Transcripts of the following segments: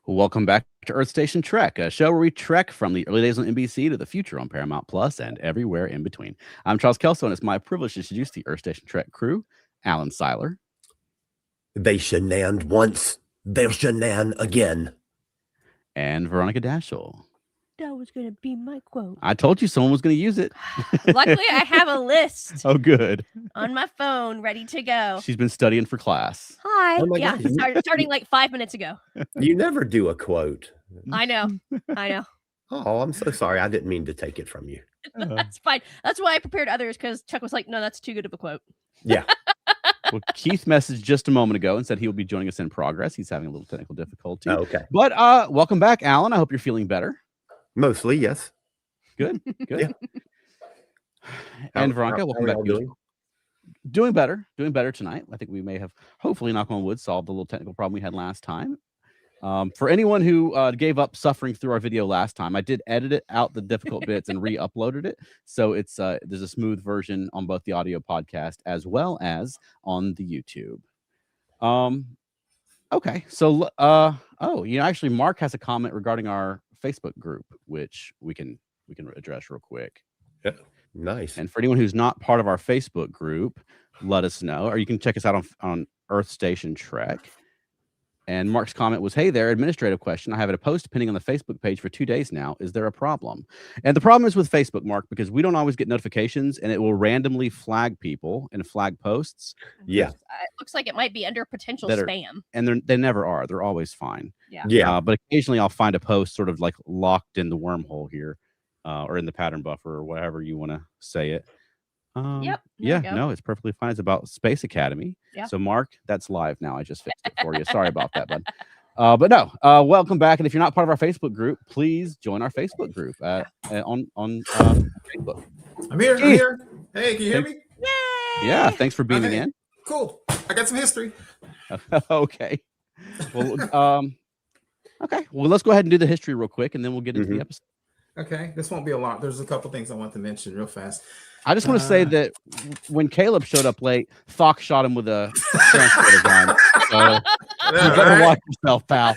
Welcome back to Earth Station Trek, a show where we trek from the early days on NBC to the future on Paramount Plus and everywhere in between. I'm Charles Kelso, and it's my privilege to introduce the Earth Station Trek crew. Alan Seiler. They shenaned once, they'll shenan again. And Veronica Dashel. That was going to be my quote. I told you someone was going to use it. Luckily, I have a list Oh, good. on my phone ready to go. She's been studying for class. Hi. Oh my Yeah, God. starting like 5 minutes ago. You never do a quote. I know. Oh, I'm so sorry. I didn't mean to take it from you. That's fine. That's why I prepared others, because Chuck was like, no, that's too good of a quote. Yeah. Well, Keith messaged just a moment ago and said he will be joining us in progress. He's having a little technical difficulty. Oh, okay. But welcome back, Alan. I hope you're feeling better. Mostly, yes. Good. Yeah. And Veronica, welcome back. Doing? Doing better tonight. I think we may have, hopefully, knock on wood, solved the little technical problem we had last time. For anyone who gave up suffering through our video last time, I did edit it out the difficult bits and re-uploaded it. So it's there's a smooth version on both the audio podcast as well as on the YouTube. Okay. So actually Mark has a comment regarding our Facebook group, which we can address real quick. Yeah. Nice. And for anyone who's not part of our Facebook group, let us know, or you can check us out on Earth Station Trek. And Mark's comment was, hey there, administrative question. I have a post pending on the Facebook page for 2 days now. Is there a problem? And the problem is with Facebook, Mark, because we don't always get notifications and it will randomly flag people and flag posts. Yeah. It looks like it might be under potential spam. And they never are. They're always fine. Yeah. But occasionally I'll find a post sort of like locked in the wormhole here or in the pattern buffer or whatever you want to say it. Yep. Yeah, no, it's perfectly fine. It's about Space Academy. Yep. So, Mark, that's live now. I just fixed it for you. Sorry about that, bud. But no, welcome back. And if you're not part of our Facebook group, please join our Facebook group on Facebook. I'm here. Hey, can you hear me? Yay! Yeah, thanks for beaming in. Cool. I got some history. Okay. Well, okay. Well, let's go ahead and do the history real quick, and then we'll get into the episode. Okay, this won't be a lot. There's a couple things I want to mention real fast. I just want to say that when Caleb showed up late, Thok shot him with a transporter gun. So you better watch yourself, pal.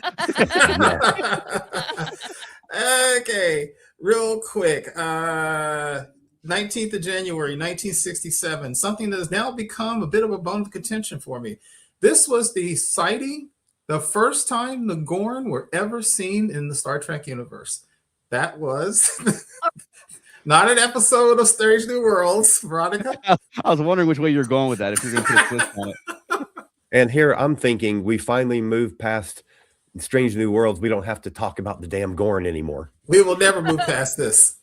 Okay, real quick. 19th of January, 1967. Something that has now become a bit of a bone of contention for me. This was the sighting, the first time the Gorn were ever seen in the Star Trek universe. That was... Not an episode of Strange New Worlds, Veronica. I was wondering which way you're going with that, if you're going to put a twist on it. And here I'm thinking we finally moved past Strange New Worlds. We don't have to talk about the damn Gorn anymore. We will never move past this.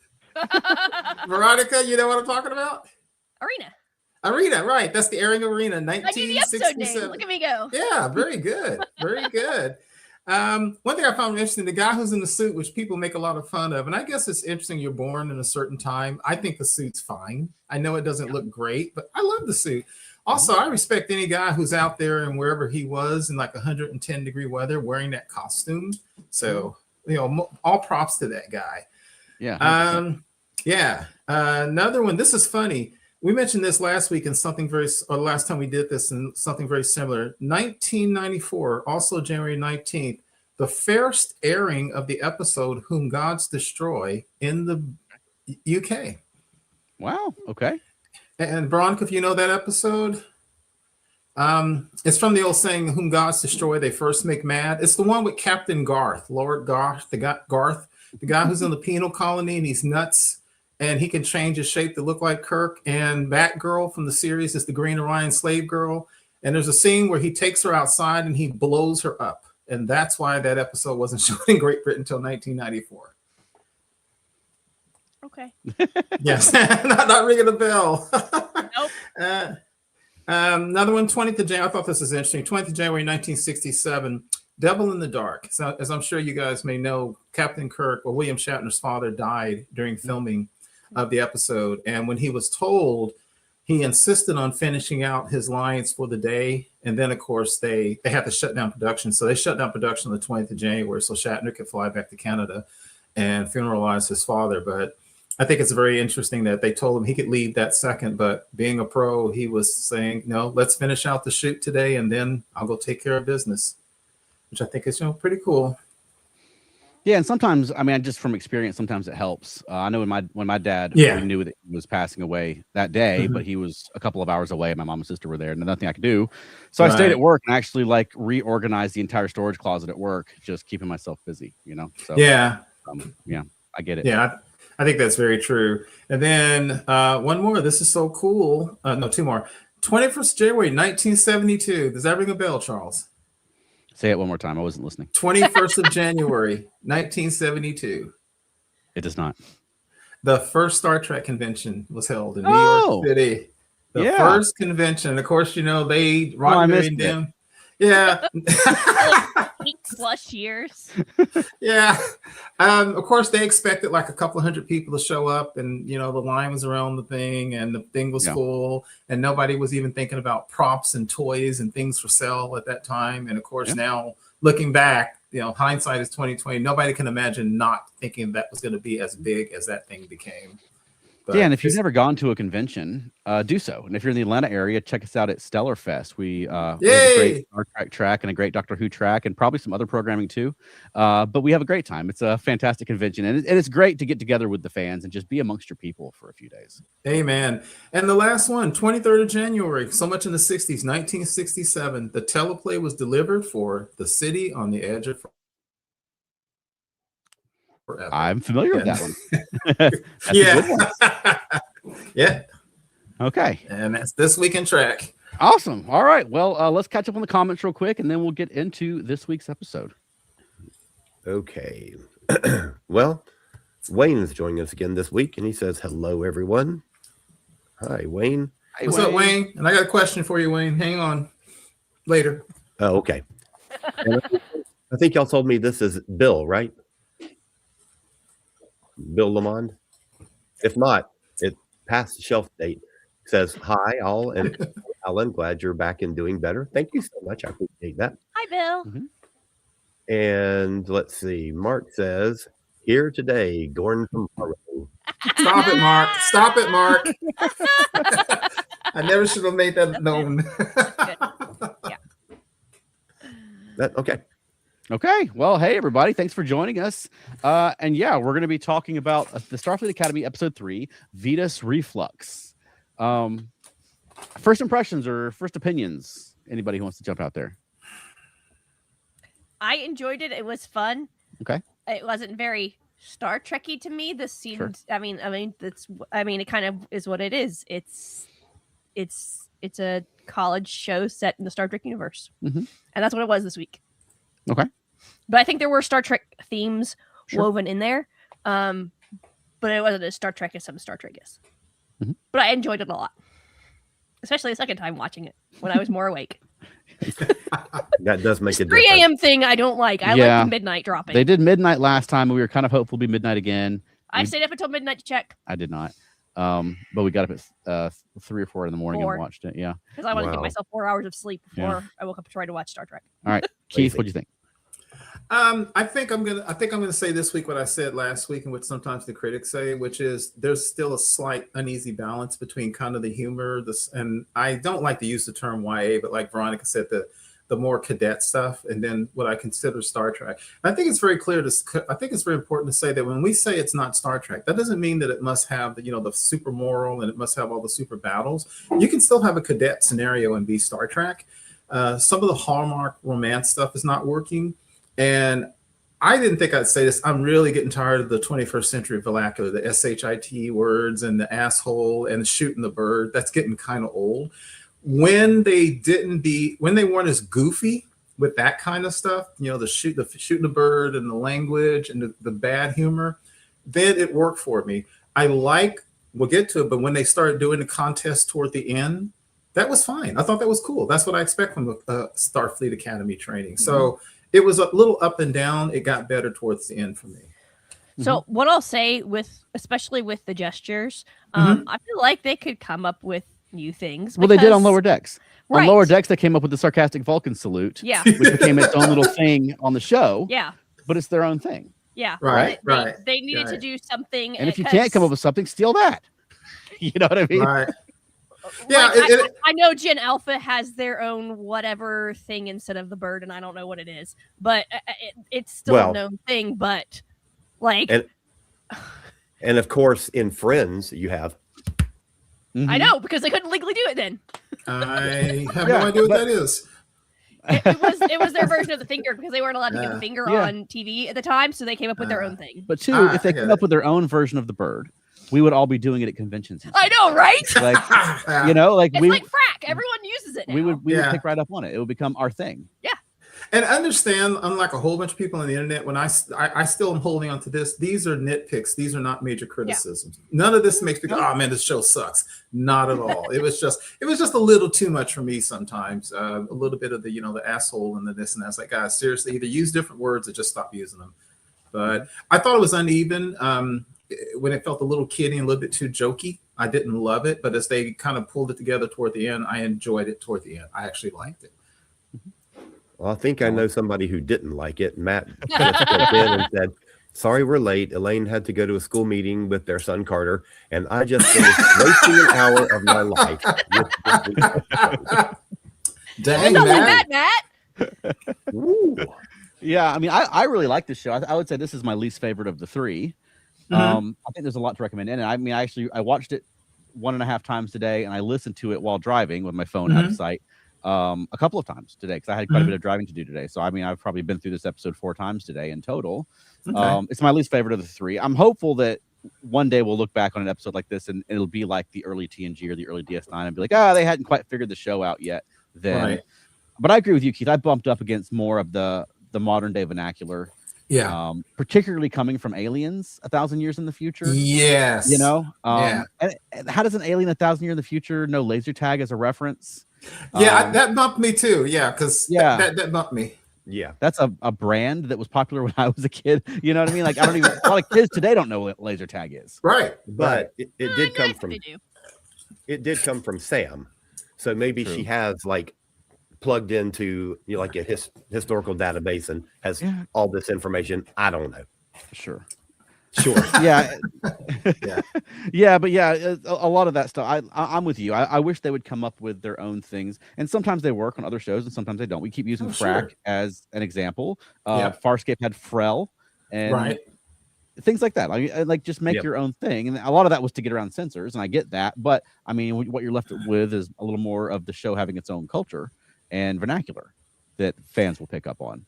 Veronica, you know what I'm talking about? Arena, right. That's the airing Arena, 1967. Look at me go. Yeah, very good. Very good. One thing I found interesting, the guy who's in the suit, which people make a lot of fun of, and I guess it's interesting you're born in a certain time. I think the suit's fine. I know it doesn't look great, but I love the suit. Also, I respect any guy who's out there and wherever he was in like 110-degree weather wearing that costume. So, all props to that guy. Yeah. Another one. This is funny. We mentioned this last week in something last time we did this in something very similar. 1994, also January 19th, the first airing of the episode Whom Gods Destroy in the UK. Wow. Okay. And Veronica, if you know that episode, it's from the old saying, Whom Gods Destroy, they first make mad. It's the one with Captain Garth, Lord Garth, the guy who's in the penal colony and he's nuts. And he can change his shape to look like Kirk. And Batgirl from the series is the Green Orion slave girl. And there's a scene where he takes her outside and he blows her up. And that's why that episode wasn't shown in Great Britain until 1994. Okay. Yes, not ringing a bell. Nope. Another one, 20th of January. I thought this was interesting. 20th of January, 1967. Devil in the Dark. So, as I'm sure you guys may know, Captain Kirk, or William Shatner's father, died during filming of the episode. And when he was told, he insisted on finishing out his lines for the day. And then, of course, they had to shut down production. So they shut down production on the 20th of January so Shatner could fly back to Canada and funeralize his father. But I think it's very interesting that they told him he could leave that second. But being a pro, he was saying, no, let's finish out the shoot today and then I'll go take care of business, which I think is pretty cool. Yeah, and sometimes, I mean, just from experience, sometimes it helps. I know when my dad, Yeah. we knew that he was passing away that day, but he was a couple of hours away. My mom and sister were there, and nothing I could do. So I stayed at Right. work and actually like reorganized the entire storage closet at work, just keeping myself busy, you know? So Yeah. Yeah, I get it. Yeah, I think that's very true. And then one more. This is so cool. No, two more. 21st January 1972. Does that ring a bell, Charles? Say it one more time. I wasn't listening. 21st of January 1972. It does not. The first Star Trek convention was held in New Oh, York City. The yeah. first convention. Of course, you know, they I Roddenberry missed and it. them. Yeah. 8+ years. Yeah. Of course, they expected like a couple of hundred people to show up, and you know, the line was around the thing, and the thing was full, and nobody was even thinking about props and toys and things for sale at that time. And of course, now looking back, you know, hindsight is 2020. Nobody can imagine not thinking that was going to be as big as that thing became. But yeah, and if you've never gone to a convention, do so. And if you're in the Atlanta area, check us out at Stellar Fest. We have a great Star Trek track and a great Doctor Who track, and probably some other programming too. But we have a great time. It's a fantastic convention, and it's great to get together with the fans and just be amongst your people for a few days. Amen. And the last one, 23rd of January, so much in the 60s, 1967, the teleplay was delivered for The City on the Edge of Forever. I'm familiar with that one. That's a good one. Yeah. Okay. And that's This Week in Track. Awesome. All right. Well, let's catch up on the comments real quick, and then we'll get into this week's episode. Okay. Well, Wayne's joining us again this week, and he says, hello, everyone. Hi, Wayne. Hey, What's up, Wayne? And I got a question for you, Wayne. Hang on. Later. Oh, okay. I think y'all told me this is Bill, right? Bill Lamond. If not, it passed the shelf date. Says, hi, all, and Alan, glad you're back and doing better. Thank you so much. I appreciate that. Hi, Bill. And let's see. Mark says, here today, Gordon from Peru. Stop it, Mark. Stop it, Mark. I never should have made that known. Okay. Okay. Well, hey, everybody. Thanks for joining us. And yeah, we're going to be talking about the Starfleet Academy Episode 3, Vitus Reflux. First impressions or first opinions? Anybody who wants to jump out there? I enjoyed it. It was fun. Okay. It wasn't very Star Trekky to me. This seemed. I mean, it kind of is what it is. It's a college show set in the Star Trek universe, and that's what it was this week. Okay. But I think there were Star Trek themes woven in there, but it wasn't as Star Trek as some Star Trek is. But I enjoyed it a lot, especially the second time watching it when I was more awake. That does make a 3 difference. a.m. thing I don't like. I like the midnight dropping. They did midnight last time, and we were kind of hopeful it'll be midnight again. I stayed up until midnight to check. I did not. But we got up at 3 or 4 in the morning and watched it. Yeah. Because I want to give myself 4 hours of sleep before I woke up to try to watch Star Trek. All right. Keith, what do you think? I think I'm gonna say this week what I said last week, and what sometimes the critics say, which is there's still a slight uneasy balance between kind of the humor, and I don't like to use the term YA, but like Veronica said, the more cadet stuff, and then what I consider Star Trek. I think it's very clear I think it's very important to say that when we say it's not Star Trek, that doesn't mean that it must have the super moral and it must have all the super battles. You can still have a cadet scenario and be Star Trek. Some of the hallmark romance stuff is not working. And I didn't think I'd say this. I'm really getting tired of the 21st century vernacular, the SHIT words and the asshole and shooting the bird. That's getting kind of old. When they weren't as goofy with that kind of stuff, the shooting the bird and the language and the bad humor, then it worked for me. We'll get to it, but when they started doing the contest toward the end, that was fine. I thought that was cool. That's what I expect from the Starfleet Academy training. So it was a little up and down. It got better towards the end for me. So what I'll say especially with the gestures, I feel like they could come up with new things. Well, they did on Lower Decks. Right. On Lower Decks, they came up with the sarcastic Vulcan salute, which became its own little thing on the show. Yeah. But it's their own thing. Yeah. Right. They needed to do something. And if you can't come up with something, steal that. You know what I mean? Right. Yeah, I know Gen Alpha has their own whatever thing instead of the bird, and I don't know what it is, but it's still a known thing. But like, and of course, in Friends, you have. I know, because they couldn't legally do it then. I have no idea what that is. It was their version of the finger, because they weren't allowed to get the finger on TV at the time, so they came up with their own thing. But two, if they came up with their own version of the bird, we would all be doing it at conventions. I know, right? Like, you know, like it's like frack. Everyone uses it now. We would pick right up on it. It would become our thing. Yeah. And understand, unlike a whole bunch of people on the internet, when I still am holding on to this, these are nitpicks. These are not major criticisms. Yeah. None of this makes me go, oh man, this show sucks. Not at all. It was just a little too much for me sometimes. A little bit of the, the asshole and the this and that. It's like, guys, seriously, either use different words or just stop using them. But I thought it was uneven. When it felt a little kiddie and a little bit too jokey, I didn't love it. But as they kind of pulled it together toward the end, I enjoyed it toward the end. I actually liked it. Well, I think I know somebody who didn't like it. Matt stepped in and said, sorry, we're late. Elaine had to go to a school meeting with their son, Carter, and I just finished wasting an hour of my life. Dang, Matt. Yeah, I mean, I really like this show. I would say this is my least favorite of the three. I think there's a lot to recommend in it. I mean, I watched it 1.5 times today, and I listened to it while driving with my phone out of sight. A couple of times today, because I had quite a bit of driving to do today. So I mean, I've probably been through this episode 4 times today in total. It's my least favorite of the three. I'm hopeful that one day we'll look back on an episode like this and it'll be like the early TNG or the early DS9 and be like, they hadn't quite figured the show out yet then. Right. But I agree with you, Keith. I bumped up against more of the modern day vernacular. Yeah. Particularly coming from aliens 1,000 years in the future. Yes. You know? And how does an alien 1,000 years in the future know laser tag as a reference? Yeah, that bumped me too. Yeah, because that bumped me. Yeah, that's a brand that was popular when I was a kid. You know what I mean? Like, I don't even a lot of kids today don't know what laser tag is. Right. But it did come from Sam. So maybe she has like plugged into like a historical database and has all this information. I don't know. Sure. Yeah. But a lot of that stuff. I'm with you. I wish they would come up with their own things. And sometimes they work on other shows and sometimes they don't. We keep using Frack as an example. Farscape had Frel and things like that. Like just make your own thing. And a lot of that was to get around censors, and I get that. But I mean, what you're left with is a little more of the show having its own culture and vernacular that fans will pick up on.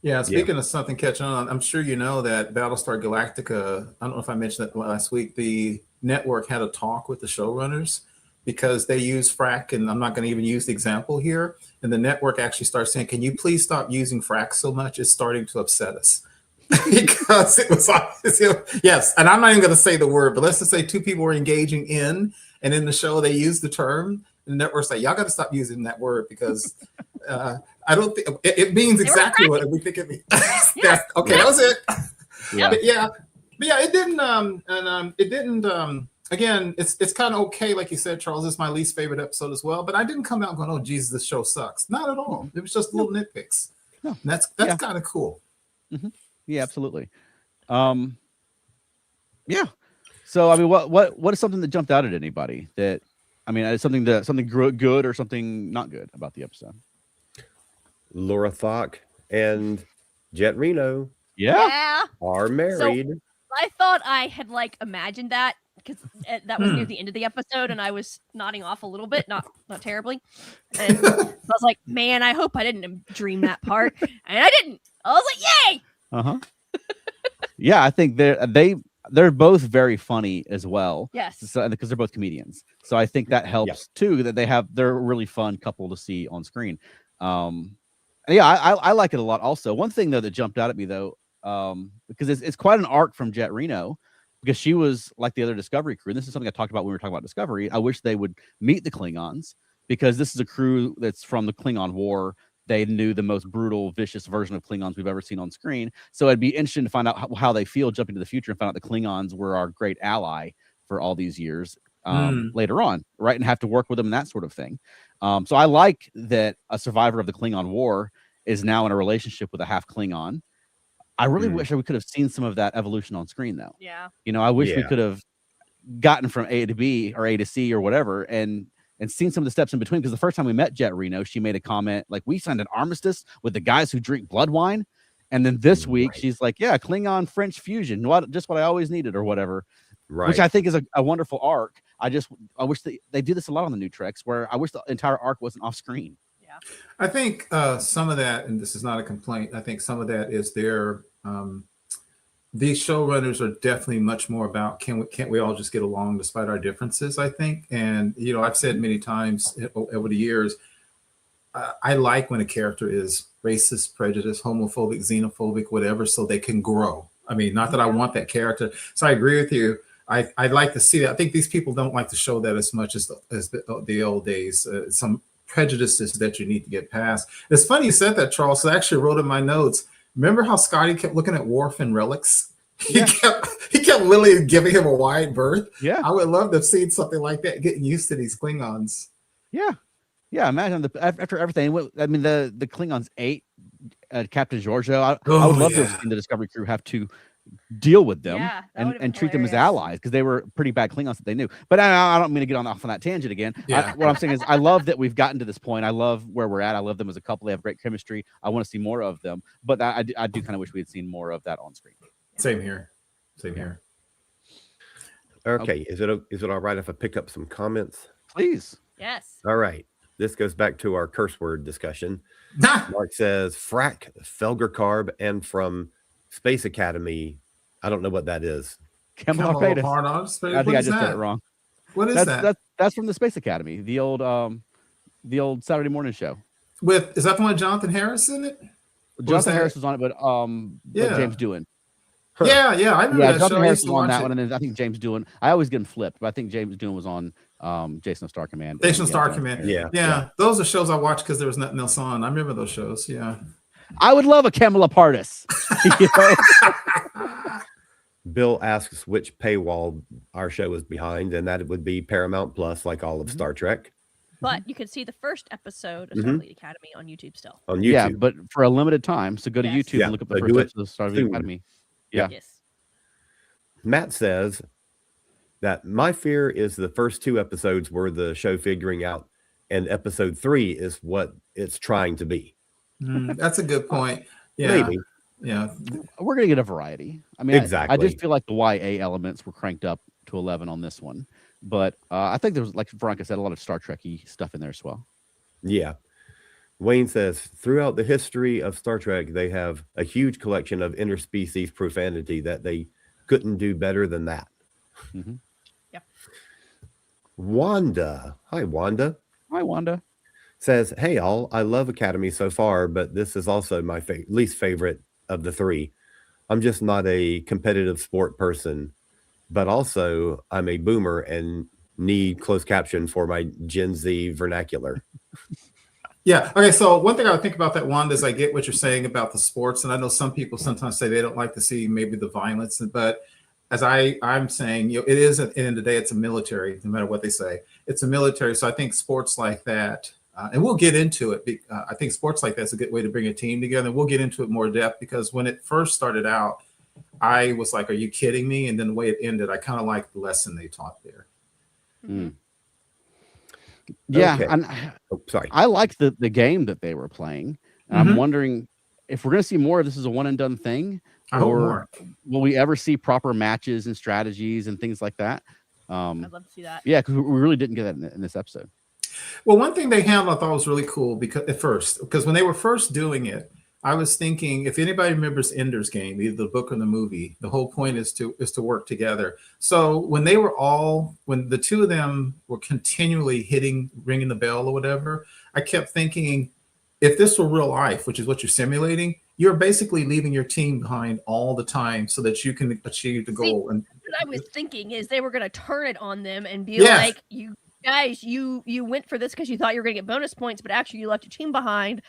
Yeah, speaking of something catching on, I'm sure you know that Battlestar Galactica, I don't know if I mentioned that last week, the network had a talk with the showrunners because they use frack, and I'm not going to even use the example here. And the network actually starts saying, can you please stop using frack so much? It's starting to upset us. Because it was yes, and I'm not even going to say the word, but let's just say 2 people were engaging in, and in the show they used the term, and the network's like, y'all got to stop using that word because I don't think it means exactly what we think it means. That was it. But it didn't. Again, it's kind of okay, like you said, Charles. It's my least favorite episode as well. But I didn't come out going, "Oh, Jesus, this show sucks." Not at all. It was just little nitpicks. No, and that's kind of cool. Mm-hmm. Yeah, absolutely. So I mean, what is something that jumped out at anybody? That I mean, something good or something not good about the episode? Laura Thok and Jet Reno are married. So I thought I had imagined that because that was near the end of the episode and I was nodding off a little bit, not terribly. And I was like, man, I hope I didn't dream that part. And I didn't. I was like, yay! Yeah, I think they're both very funny as well. Yes. So, because they're both comedians. So I think that helps too, that they're a really fun couple to see on screen. I like it a lot also. One thing though that jumped out at me though, because it's quite an arc from Jet Reno, because she was like the other Discovery crew. And this is something I talked about when we were talking about Discovery. I wish they would meet the Klingons, because this is a crew that's from the Klingon War. They knew the most brutal, vicious version of Klingons we've ever seen on screen. So it'd be interesting to find out how they feel jumping to the future and find out the Klingons were our great ally for all these years later on, right? And have to work with them and that sort of thing. So I like that a survivor of the Klingon War is now in a relationship with a half Klingon. I really wish we could have seen some of that evolution on screen, though. Yeah. I wish we could have gotten from A to B or A to C or whatever and and seen some of the steps in between. Because the first time we met Jet Reno, she made a comment like, "We signed an armistice with the guys who drink blood wine." And then this week, she's like, "Yeah, Klingon French fusion, just what I always needed," or whatever. Right. Which I think is a wonderful arc. I wish they do this a lot on the new Treks, where I wish the entire arc wasn't off screen. Yeah, I think some of that, and this is not a complaint, I think some of that is these showrunners are definitely much more about can't we all just get along despite our differences, I think. And I've said many times over the years, I like when a character is racist, prejudiced, homophobic, xenophobic, whatever, so they can grow. I mean, not that I want that character. So I agree with you. I'd like to see that. I think these people don't like to show that as much as the old days. Some prejudices that you need to get past. It's funny you said that, Charles. I actually wrote in my notes. Remember how Scotty kept looking at Worf and relics? Yeah. He kept really giving him a wide berth. Yeah, I would love to have seen something like that. Getting used to these Klingons. yeah. Imagine after everything. I mean, the Klingons ate Captain Giorgio. I would love to have seen the Discovery crew have to deal with them and treat them as allies, because they were pretty bad Klingons that they knew. But I don't mean to get off on that tangent again. Yeah. What I'm saying is I love that we've gotten to this point. I love where we're at. I love them as a couple. They have great chemistry. I want to see more of them. But I do kind of wish we had seen more of that on screen. Same here. Okay. Is it all right if I pick up some comments? Please. yes. All right. This goes back to our curse word discussion. Mark says frack, Felger Carb, and from Space Academy. I don't know what that is. Camelot Patus. I I think I just said it wrong. What is that? That's from the Space Academy, the old Saturday morning show. Is that the one with Jonathan Harris in it? Jonathan Harris was on it, but James Doohan. Yeah, I remember that Jonathan show. I Harris used was to on that watch one, it. and then I think James Doohan. I always get him flipped, but I think James Doohan was on Jason of Star Command. Station Star Command. Yeah. Those are shows I watched because there was nothing else on. I remember those shows. Yeah. I would love a Camelot Partis. Bill asks which paywall our show is behind, and that would be Paramount Plus, like all of Star Trek. But you can see the first episode of Starfleet Academy on YouTube still. On YouTube. Yeah, but for a limited time. So go to Yes. YouTube and look up the So first do it episode of Starfleet soon. Academy. Yeah. Yes. Matt says that my fear is the first two episodes were the show figuring out, and episode 3 is what it's trying to be. That's a good point. Yeah. Maybe. Yeah. We're gonna get a variety. I mean, Exactly. I just feel like the YA elements were cranked up to 11 on this one, but I think there was, like Veronica said, a lot of Star Trek-y stuff in there as well. Yeah. Wayne says throughout the history of Star Trek, they have a huge collection of interspecies profanity that they couldn't do better than that. Mm-hmm. Yeah. Wanda. Hi, Wanda. Hi, Wanda. Says, hey, all. I love Academy so far, but this is also my least favorite of the 3. I'm just not a competitive sport person, but also I'm a boomer and need closed caption for my Gen Z vernacular. Yeah. Okay. So one thing I would think about that, Wanda, is I get what you're saying about the sports, and I know some people sometimes say they don't like to see maybe the violence, but as I'm saying, it is at the end of the day, it's a military. No matter what they say, it's a military. So I think sports like that, and we'll get into it. I think sports like that's a good way to bring a team together. We'll get into it more depth because when it first started out, I was like, "Are you kidding me?" And then the way it ended, I kind of liked the lesson they taught there. Mm. Yeah, Okay. and Sorry. I like the game that they were playing, and I'm wondering if we're going to see more of this as a one and done thing, I hope or more. will we ever see proper matches and strategies and things like that? I'd love to see that. Yeah, because we really didn't get that in this episode. Well, one thing they handled I thought was really cool because when they were first doing it, I was thinking if anybody remembers Ender's Game, either the book or the movie, the whole point is to work together. So when the two of them were continually ringing the bell or whatever, I kept thinking, if this were real life, which is what you're simulating, you're basically leaving your team behind all the time so that you can achieve the goal. And What I was thinking is they were going to turn it on them and be Yes. like, "You guys, you went for this because you thought you were going to get bonus points, but actually you left your team behind,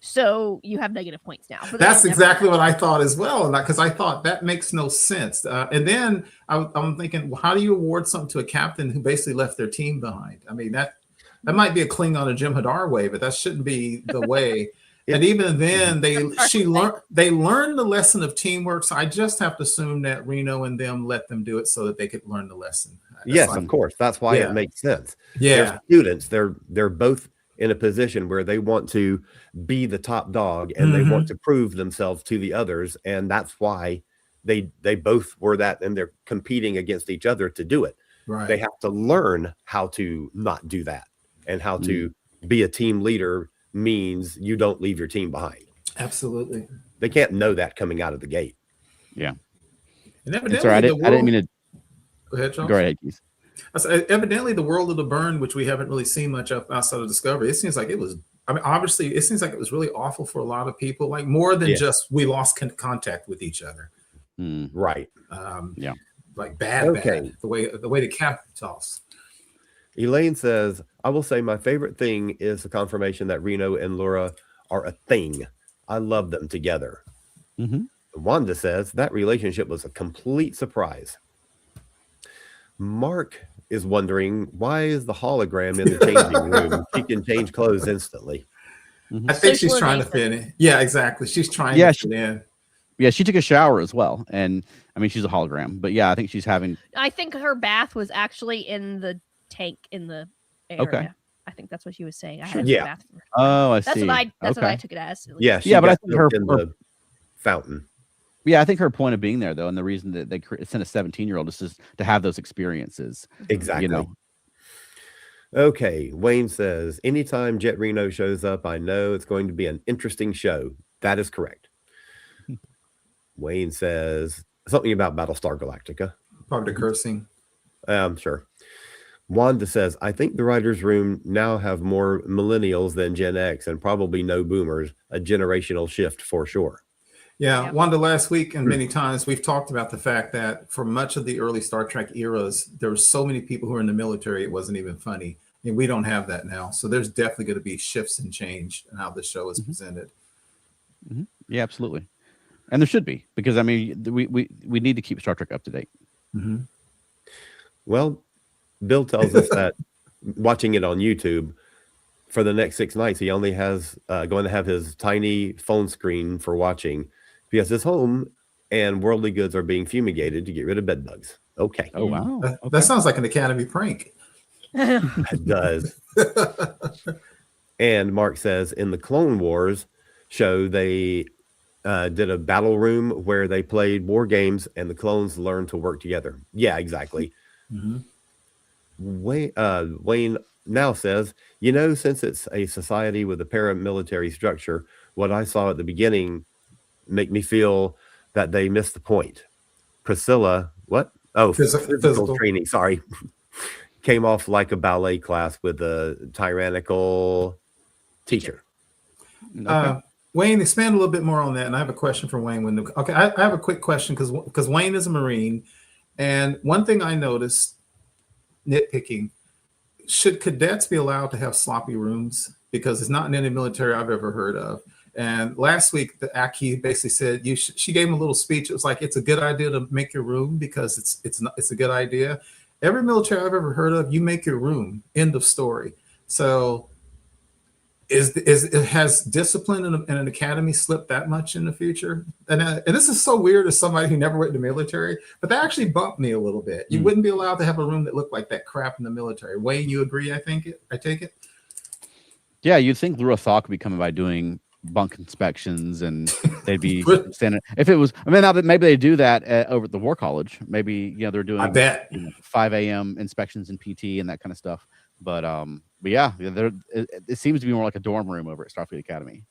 so you have negative points now." But that's exactly what I thought as well, because I thought that makes no sense. And then I'm thinking, well, how do you award something to a captain who basically left their team behind? I mean, that might be a Klingon or Jem'Hadar way, but that shouldn't be the way. And even then, they Starfleet. learned the lesson of teamwork. So I just have to assume that Reno and them let them do it so that they could learn the lesson. Yes, of course. That's why Yeah. it makes sense. Yeah. They're students. They're both in a position where they want to be the top dog and they want to prove themselves to the others. And that's why they both were that, and they're competing against each other to do it. Right. They have to learn how to not do that, and how to be a team leader means you don't leave your team behind. Absolutely. They can't know that coming out of the gate. Yeah. And evidently, Sorry, I didn't mean to. Go ahead, Charles. Go ahead, Keith. Evidently, the world of the burn, which we haven't really seen much of outside of Discovery, it seems like it was. I mean, obviously, it seems like it was really awful for a lot of people. Like more than just we lost contact with each other. Right. Yeah. Like bad. The way the captain talks. Elaine says, I will say my favorite thing is the confirmation that Reno and Laura are a thing. I love them together. Wanda says that relationship was a complete surprise. Mark is wondering, why is the hologram in the changing room? She can change clothes instantly. I think she's trying to fit in. Yeah, exactly. She's trying to fit in. Yeah, she took a shower as well. And I mean, she's a hologram, but yeah, I think she's having. I think her bath was actually in the tank in the area. Okay. I think that's what she was saying. I Sure. had Yeah. the bath for her. Oh, I That's see. what I took it as. at least. Yeah, she Yeah, but I got think her in the fountain. Yeah, I think her point of being there, though, and the reason that they sent a 17-year-old is just to have those experiences. Exactly. You know. Okay, Wayne says, anytime Jet Reno shows up, I know it's going to be an interesting show. That is correct. Wayne says something about Battlestar Galactica. Probably the cursing. Sure. Wanda says, I think the writer's room now have more millennials than Gen X and probably no boomers. A generational shift for sure. Yeah, Wanda, last week and many times we've talked about the fact that for much of the early Star Trek eras, there were so many people who were in the military, it wasn't even funny. And we don't have that now. So there's definitely going to be shifts and change in how the show is presented. Yeah, absolutely. And there should be, because I mean, we need to keep Star Trek up to date. Well, Bill tells us that watching it on YouTube for the next 6 nights, he only has going to have his tiny phone screen for watching because his home and worldly goods are being fumigated to get rid of bed bugs. Okay. Oh, wow. That sounds like an Academy prank. It does. And Mark says in the Clone Wars show, they did a battle room where they played war games and the clones learned to work together. Yeah, exactly. Wayne now says, you know, since it's a society with a paramilitary structure, what I saw at the beginning make me feel that they missed the point. Priscilla, what? Oh, physical training. Sorry. Came off like a ballet class with a tyrannical teacher. Wayne, expand a little bit more on that. And I have a question for Wayne. I have a quick question because Wayne is a Marine. And one thing I noticed, nitpicking, should cadets be allowed to have sloppy rooms? Because it's not in any military I've ever heard of. And last week, the Aki basically said she gave him a little speech. It was like, it's a good idea to make your room because it's a good idea. Every military I've ever heard of, you make your room. End of story. So has discipline in an academy slipped that much in the future? And this is so weird as somebody who never went to the military, but that actually bumped me a little bit. You wouldn't be allowed to have a room that looked like that crap in the military. Wayne, you agree? I take it. Yeah, you'd think Lura Thaw could be coming by doing bunk inspections, and they'd be standing. If it was, I mean, now that maybe they do that over at the War College. Maybe they're doing. I bet 5 a.m. inspections and PT and that kind of stuff. But yeah, it seems to be more like a dorm room over at Starfleet Academy.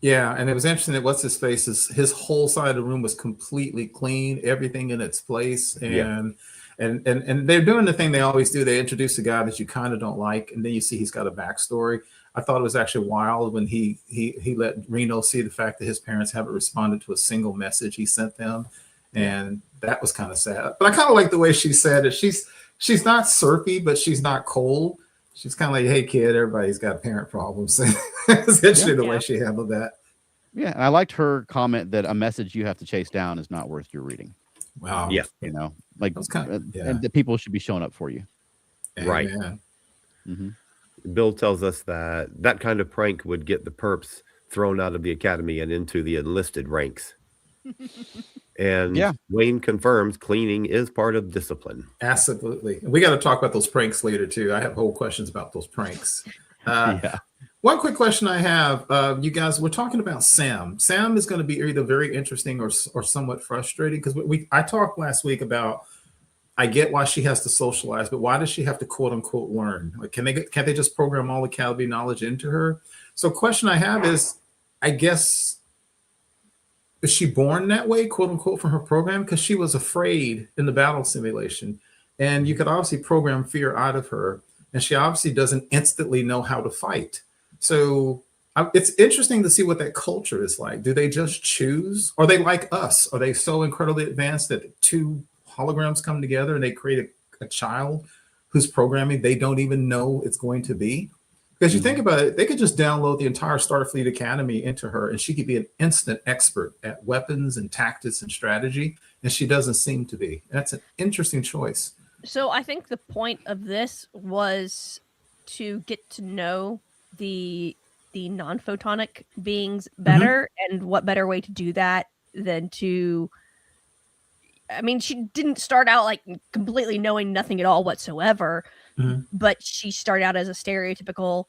Yeah, and it was interesting that what's his face his whole side of the room was completely clean, everything in its place, and they're doing the thing they always do. They introduce a guy that you kind of don't like, and then you see he's got a backstory. I thought it was actually wild when he let Reno see the fact that his parents haven't responded to a single message he sent them, and that was kind of sad. But I kind of like the way she said it. She's not surfy, but she's not cold. She's kind of like, hey, kid, everybody's got parent problems. It's interesting the way she handled that. Yeah, and I liked her comment that a message you have to chase down is not worth your reading. Wow. Yeah. Like, and the people should be showing up for you. Right. Bill tells us that kind of prank would get the perps thrown out of the academy and into the enlisted ranks. And Yeah. Wayne confirms cleaning is part of discipline. Absolutely. We got to talk about those pranks later too. I have whole questions about those pranks. Yeah. One quick question I have, you guys, we're talking about Sam. Sam is going to be either very interesting or somewhat frustrating because I talked last week about, I get why she has to socialize, but why does she have to quote unquote learn? Like, can't they just program all the Calvi knowledge into her? So question I have is, I guess, is she born that way, quote unquote, from her program? Because she was afraid in the battle simulation, and you could obviously program fear out of her, and she obviously doesn't instantly know how to fight. So it's interesting to see what that culture is like. Do they just choose? Are they like us? Are they so incredibly advanced that two holograms come together and they create a child whose programming they don't even know it's going to be? Because you think about it, they could just download the entire Starfleet Academy into her and she could be an instant expert at weapons and tactics and strategy. And she doesn't seem to be. That's an interesting choice. So I think the point of this was to get to know the non-photonic beings better, and what better way to do that than to, I mean, she didn't start out like completely knowing nothing at all whatsoever, but she started out as a stereotypical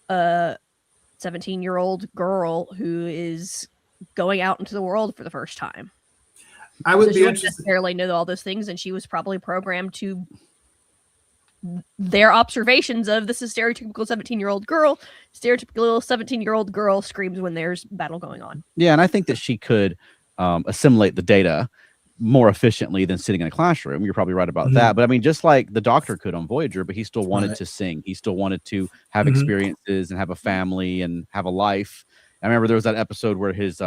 17-year-old girl who is going out into the world for the first time. I would So be she wouldn't interested. necessarily know all those things, and she was probably programmed to their observations of, this is stereotypical 17-year-old girl. Stereotypical 17-year-old girl screams when there's battle going on. Yeah, and I think that she could assimilate the data more efficiently than sitting in a classroom. You're probably right about that. But I mean, just like the Doctor could on Voyager, but he still wanted to sing. He still wanted to have experiences and have a family and have a life. I remember there was that episode where his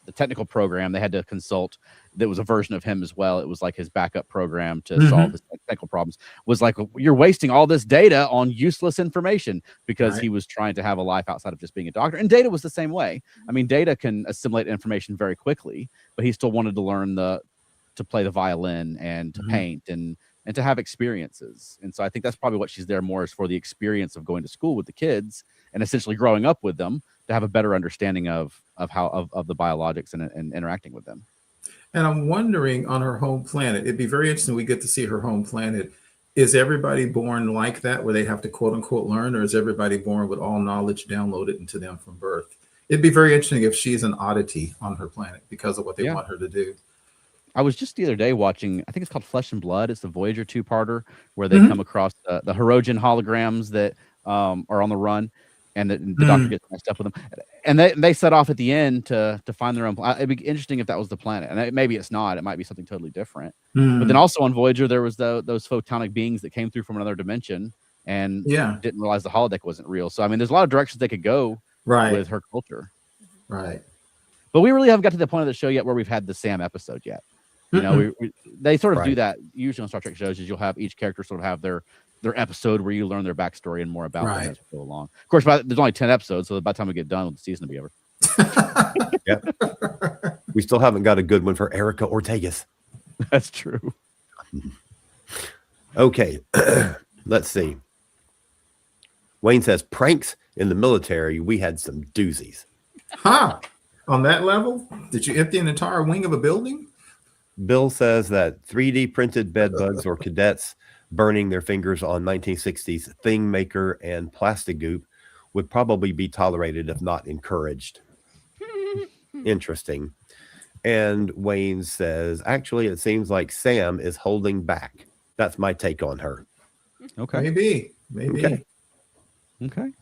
the technical program, they had to consult. There was a version of him as well. It was like his backup program to solve his technical problems. Was like, you're wasting all this data on useless information, because he was trying to have a life outside of just being a doctor. And Data was the same way. I mean, Data can assimilate information very quickly, but he still wanted to learn to play the violin and to paint and to have experiences. And so I think that's probably what she's there more, is for the experience of going to school with the kids and essentially growing up with them, to have a better understanding of how the biologics and interacting with them. And I'm wondering, on her home planet, it'd be very interesting. We get to see her home planet. Is everybody born like that, where they have to quote unquote learn, or is everybody born with all knowledge downloaded into them from birth? It'd be very interesting if she's an oddity on her planet because of what they want her to do. I was just the other day watching, I think it's called Flesh and Blood. It's the Voyager 2-parter where they come across the Hirogen holograms that are on the run, and the Doctor gets messed up with them. And they set off at the end to find their own planet. It'd be interesting if that was the planet. And maybe it's not. It might be something totally different. But then also on Voyager, there was those photonic beings that came through from another dimension and didn't realize the holodeck wasn't real. So, I mean, there's a lot of directions they could go with her culture. Right. But we really haven't got to the point of the show yet where we've had the Sam episode yet. You know, they sort of do that usually on Star Trek shows, is you'll have each character sort of have their episode where you learn their backstory and more about them as we go along. Of course, there's only 10 episodes, so by the time we get done, the season will be over. We still haven't got a good one for Erica Ortegas. That's true. Okay, let's see. Wayne says, pranks in the military, we had some doozies. On that level? Did you empty an entire wing of a building? Bill says that 3D printed bed bugs or cadets burning their fingers on 1960s thing maker and plastic goop would probably be tolerated, if not encouraged. Interesting. And Wayne says, actually, it seems like Sam is holding back. That's my take on her. Okay. Maybe. Okay.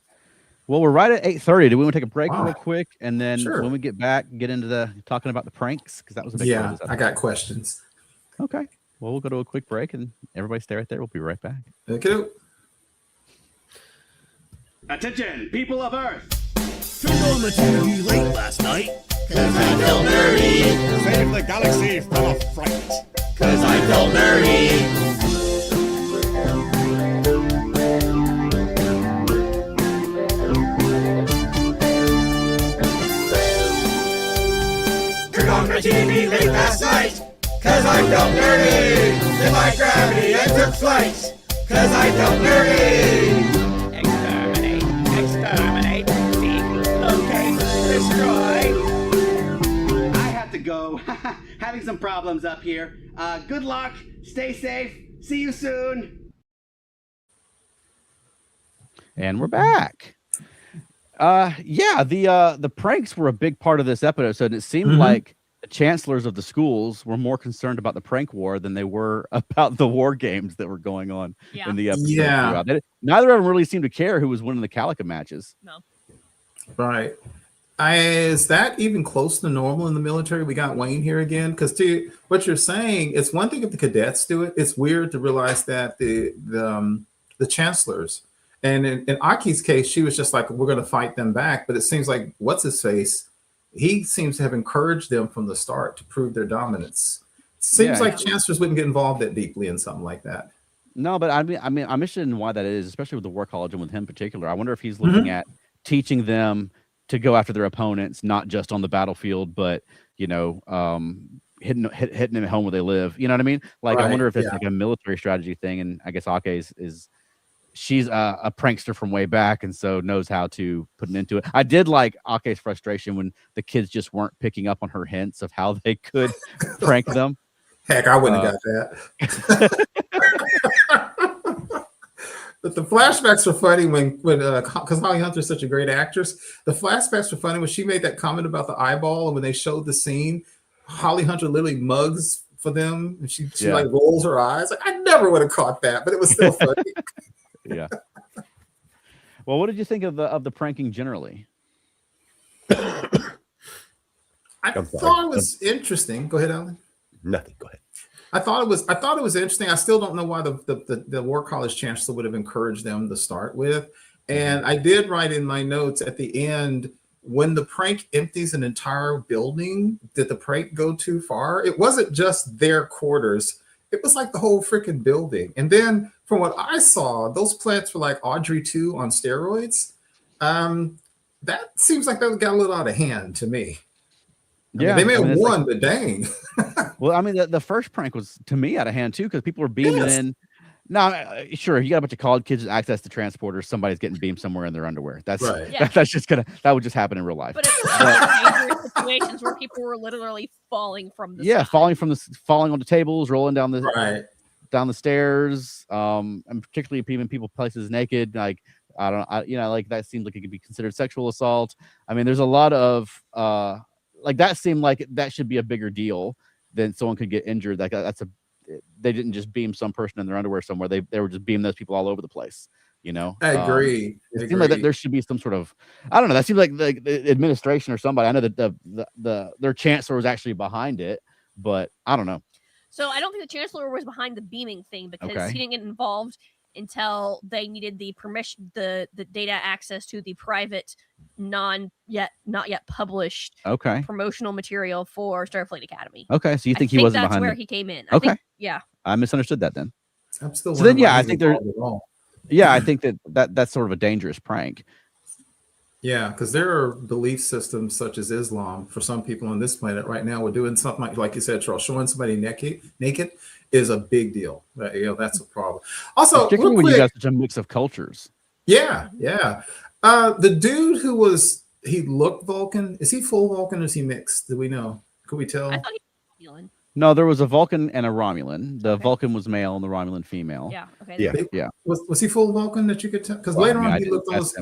Well, we're right at 8:30. Do we want to take a break real quick? And then Sure. when we get back, get into talking about the pranks? Because that was a big part of this I got questions. Okay. Well, we'll go to a quick break, and everybody stay right there. We'll be right back. Okay. Attention, people of Earth! Turned on the TV late last night. 'Cause I feel nerdy. Save the galaxy from a fright. 'Cause I feel nerdy. Turned on the TV late last night. 'Cause I felt nerdy. Then my gravity and took flight. 'Cause I felt nerdy. Exterminate, exterminate, seek, Having some problems up here. Good luck. Stay safe. See you soon. And we're back. Yeah, the pranks were a big part of this episode. It seemed like the chancellors of the schools were more concerned about the prank war than they were about the war games that were going on in the episode. Yeah. Neither of them really seemed to care who was winning the Calica matches. No. Right. Is that even close to normal in the military? We got Wayne here again. Because to what you're saying, it's one thing if the cadets do it. It's weird to realize that the chancellors, and in Aki's case, she was just like, we're going to fight them back. But it seems like what's his face? He seems to have encouraged them from the start to prove their dominance. Seems like chancellors wouldn't get involved that deeply in something like that. No, but I mean, I'm interested in why that is, especially with the war college and with him in particular. I wonder if he's looking at teaching them to go after their opponents, not just on the battlefield, but hitting them at home where they live. You know what I mean? Like, I wonder if it's like a military strategy thing. And I guess Ake she's a prankster from way back, and so knows how to put an end to it. I did like Ake's frustration when the kids just weren't picking up on her hints of how they could prank them. Heck, I wouldn't have got that. But the flashbacks were funny when because Holly Hunter is such a great actress. The flashbacks were funny when she made that comment about the eyeball, and when they showed the scene, Holly Hunter literally mugs for them, and she like rolls her eyes. Like, I never would have caught that, but it was still funny. Yeah. Well, what did you think of the pranking generally? I thought it was interesting. Go ahead, Alan. Nothing. Go ahead. I thought it was interesting. I still don't know why the War College chancellor would have encouraged them to start with. And I did write in my notes at the end, when the prank empties an entire building, did the prank go too far? It wasn't just their quarters. It was like the whole freaking building. And then from what I saw, those plants were like Audrey 2 on steroids. That seems like that got a little out of hand to me. I mean, they may have won, but dang. Well, I mean, the first prank was, to me, out of hand, too, because people were beaming in. Now, sure, you got a bunch of college kids with access to transporters. Somebody's getting beamed somewhere in their underwear. That's that's just that would just happen in real life. But it's dangerous situations where people were literally falling from the side. falling onto tables, rolling down the stairs, and particularly even people places naked. Like like that seems like it could be considered sexual assault. I mean, there's a lot of like that seemed like that should be a bigger deal than someone could get injured. Like they didn't just beam some person in their underwear somewhere. They were just beaming those people all over the place. I agree. It seems like that there should be some sort of, I don't know. That seems like the administration or somebody. I know that their chancellor was actually behind it, but I don't know. So I don't think the chancellor was behind the beaming thing because he didn't get involved until they needed the permission, the data access to the private, not yet published promotional material for Starfleet Academy. Okay, so you think he wasn't that's behind where it? he came in. Okay, yeah, I misunderstood that then. I'm still. So then, I think I think that's sort of a dangerous prank. Yeah, because there are belief systems such as Islam for some people on this planet right now. We're doing something like you said, Charles, showing somebody naked is a big deal. That's a problem. Also, particularly when you got such a mix of cultures. Yeah. The dude he looked Vulcan. Is he full Vulcan or is he mixed? Do we know? Could we tell? I thought he was Romulan. No, there was a Vulcan and a Romulan. The Vulcan was male and the Romulan female. Yeah. Okay. Yeah. Was he full Vulcan that you could tell? Because later on he looked almost.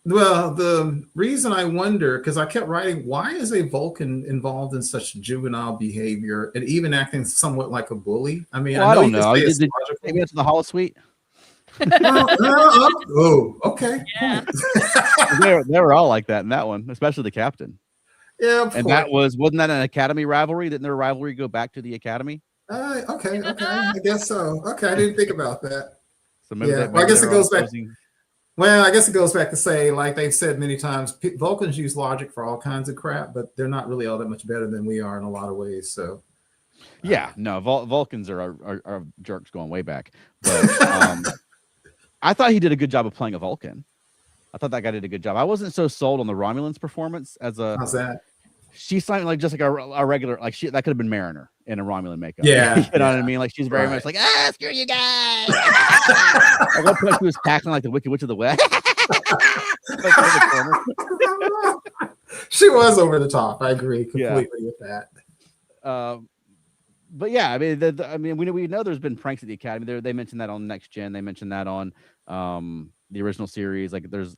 Well, the reason I wonder, because I kept writing, why is a Vulcan involved in such juvenile behavior and even acting somewhat like a bully? I mean, I don't know. Maybe it's the holosuite. Oh, okay. Yeah. they were all like that in that one, especially the captain. Yeah, and wasn't that an Academy rivalry? Didn't their rivalry go back to the Academy? Okay, I guess so. Okay, I didn't think about that. So maybe I guess it goes back. Well, I guess it goes back to say, like they've said many times, Vulcans use logic for all kinds of crap, but they're not really all that much better than we are in a lot of ways. So, Vulcans are jerks going way back. But I thought he did a good job of playing a Vulcan. I thought that guy did a good job. I wasn't so sold on the Romulan's performance as a. How's that? She's something like just like a regular, like that could have been Mariner in a Romulan makeup. Yeah, you know what I mean. Like she's very much like, screw you guys. At one point, she was cackling like the Wicked Witch of the West. She was over the top. I agree completely with that. but yeah, I mean, I mean, we know there's been pranks at the Academy. They mentioned that on Next Gen. They mentioned that on the original series. Like there's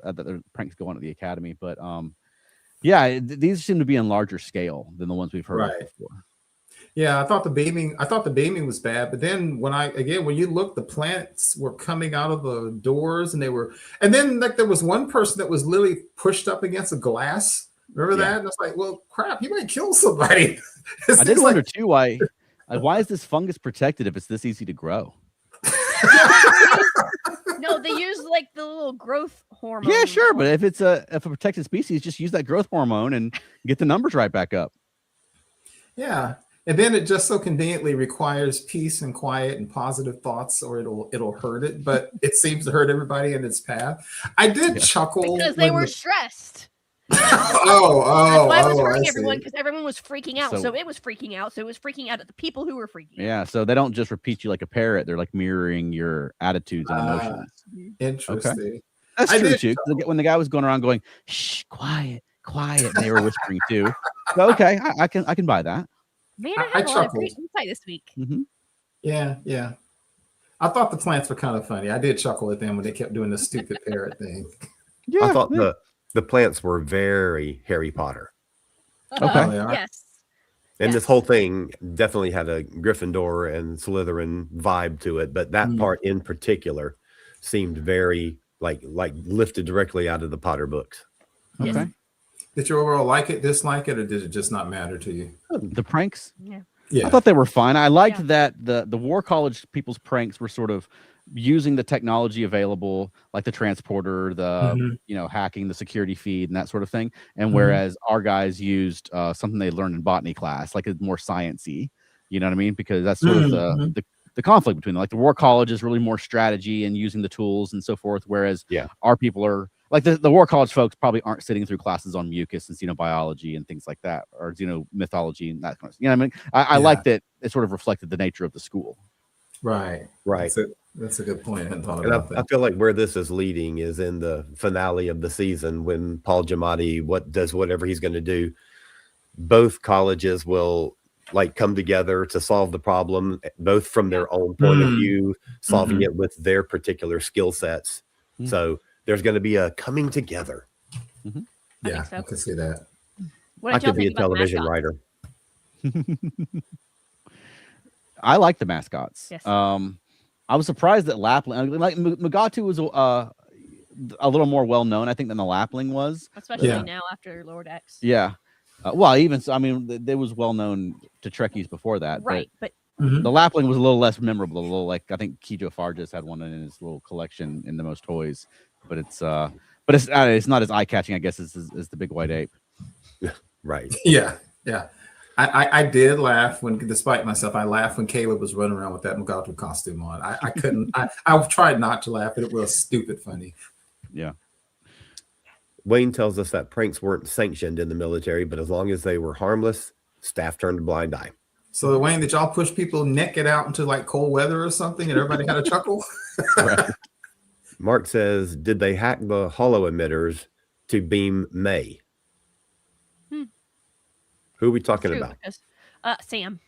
pranks going on at the Academy, but yeah, these seem to be in larger scale than the ones we've heard of before. Yeah, I thought the beaming was bad, but then when you look, the planets were coming out of the doors, and then like there was one person that was literally pushed up against a glass. Remember that? And it's like, well, crap, he might kill somebody. I did wonder too why is this fungus protected if it's this easy to grow? No, they use like the little growth hormone. Yeah, sure, but if it's a protected species, just use that growth hormone and get the numbers right back up. Yeah. And then it just so conveniently requires peace and quiet and positive thoughts, or it'll hurt it. But it seems to hurt everybody in its path. I did chuckle because they were stressed. That's why it was hurting everyone, because everyone was freaking out. So it was freaking out. So it was freaking out at the people who were freaking out. Yeah. So they don't just repeat you like a parrot. They're like mirroring your attitudes and emotions. Interesting. Okay. That's true too. When the guy was going around going, "Shh, quiet," and they were whispering too. So, okay, I can buy that. Man, I had a lot of great insight this week. Mm-hmm. Yeah. I thought the plants were kind of funny. I did chuckle at them when they kept doing the stupid parrot thing. Yeah, I thought the plants were very Harry Potter. Okay. Yes. And this whole thing definitely had a Gryffindor and Slytherin vibe to it, but that part in particular seemed very like lifted directly out of the Potter books. Okay. Yes. Did you overall like it, dislike it, or did it just not matter to you? The pranks? Yeah. I thought they were fine. I liked that the War College people's pranks were sort of using the technology available, like the transporter, the hacking the security feed and that sort of thing. And whereas our guys used something they learned in botany class, like it's more sciencey, you know what I mean? Because that's sort of the conflict between them. Like the War College is really more strategy and using the tools and so forth. Whereas our people are like the War College folks probably aren't sitting through classes on mucus and xenobiology and things like that, or xenomythology and that kind of stuff. You know what I mean? I like that it sort of reflected the nature of the school. Right. That's a good point. I hadn't thought about that. I feel like where this is leading is in the finale of the season when Paul Giamatti does whatever he's going to do. Both colleges will like come together to solve the problem, both from their own point of view, solving it with their particular skill sets. So there's going to be a coming together. Yeah, I can see that. I could be a television writer. I like the mascots. Yes. I was surprised that Lapling, like Mugatu, was a little more well known, I think, than the Lapling was. Especially now after Lord X. Yeah. Well, even so, I mean, they was well known to Trekkies before that. Right, but the Lapling was a little less memorable. A little like I think Kijo Farjas had one in his little collection in the most toys, but it's not as eye catching, I guess, as the big white ape. Right. Yeah. I did laugh despite myself, I laughed when Caleb was running around with that Mugatu costume on. I couldn't. I tried not to laugh, but it was stupid funny. Yeah. Wayne tells us that pranks weren't sanctioned in the military, but as long as they were harmless, staff turned a blind eye. So, Wayne, did y'all push people naked out into like cold weather or something, and everybody had a chuckle? Right. Mark says, did they hack the hollow emitters to beam May? Who are we talking about? Because, Sam.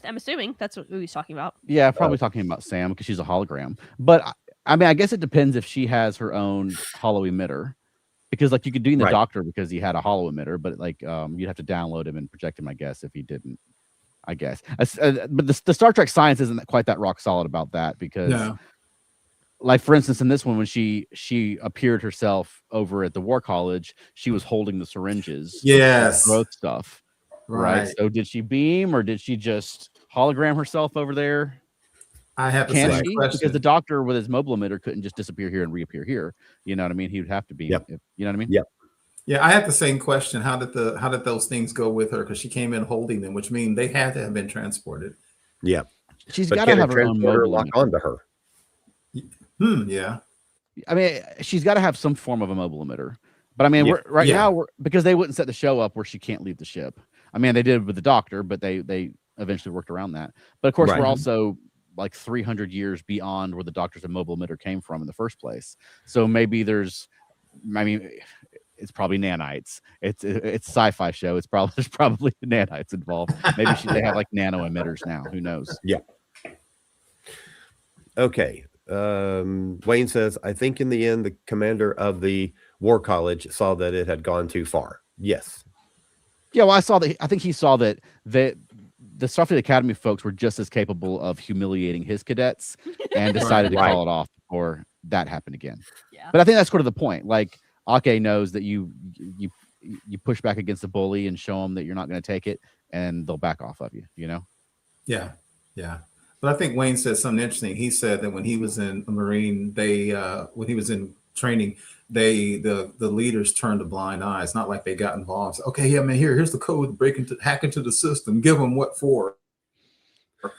I'm assuming that's who he's talking about. Yeah, probably talking about Sam because she's a hologram. But I mean, I guess it depends if she has her own hollow emitter. Because like you could do the Doctor because he had a hollow emitter, but like you'd have to download him and project him, I guess, if he didn't. I guess. But the Star Trek science isn't quite that rock solid about that because, like for instance, in this one when she appeared herself over at the War College, she was holding the syringes. Yes. Growth stuff. Right. So did she beam or did she just hologram herself over there? I have the same question. Because the Doctor with his mobile emitter couldn't just disappear here and reappear here. You know what I mean? He would have to be. Yep. You know what I mean? Yep. Yeah, I had the same question. How did those things go with her? Because she came in holding them, which means they had to have been transported. Yeah. She's got to have her own mobile lock onto her. Yeah. I mean, she's got to have some form of a mobile emitter. But I mean, now because they wouldn't set the show up where she can't leave the ship. I mean, they did with the Doctor, but they eventually worked around that. But of course, we're also like 300 years beyond where the Doctor's mobile emitter came from in the first place. So maybe it's probably nanites. It's sci-fi show. There's probably nanites involved. Maybe they have like nano emitters now. Who knows? Yeah. Okay. Wayne says, I think in the end, the commander of the War College saw that it had gone too far. Yes. Yeah, well, I think he saw that the Starfleet Academy folks were just as capable of humiliating his cadets and decided to call it off before that happened again. Yeah. But I think that's sort of the point. Like, Ake knows that you push back against a bully and show them that you're not going to take it, and they'll back off of you, you know? Yeah. Yeah. But I think Wayne said something interesting. He said that when he was in a Marine, when he was in training, the leaders turned a blind eye. It's not like they got involved. Okay, yeah, man, here's the code, hack into the system, give them what for.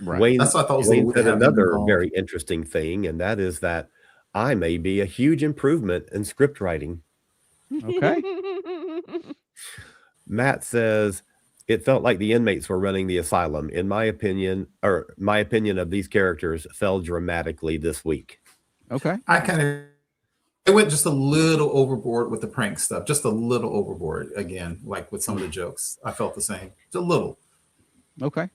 Right. Wayne, That's what I thought Wayne was said another very interesting thing, and that is that I may be a huge improvement in script writing. Okay. Matt says, it felt like the inmates were running the asylum. In my opinion, of these characters fell dramatically this week. Okay. I went just a little overboard with the prank stuff, just a little overboard again, like with some of the jokes. I felt the same, just a little. Okay.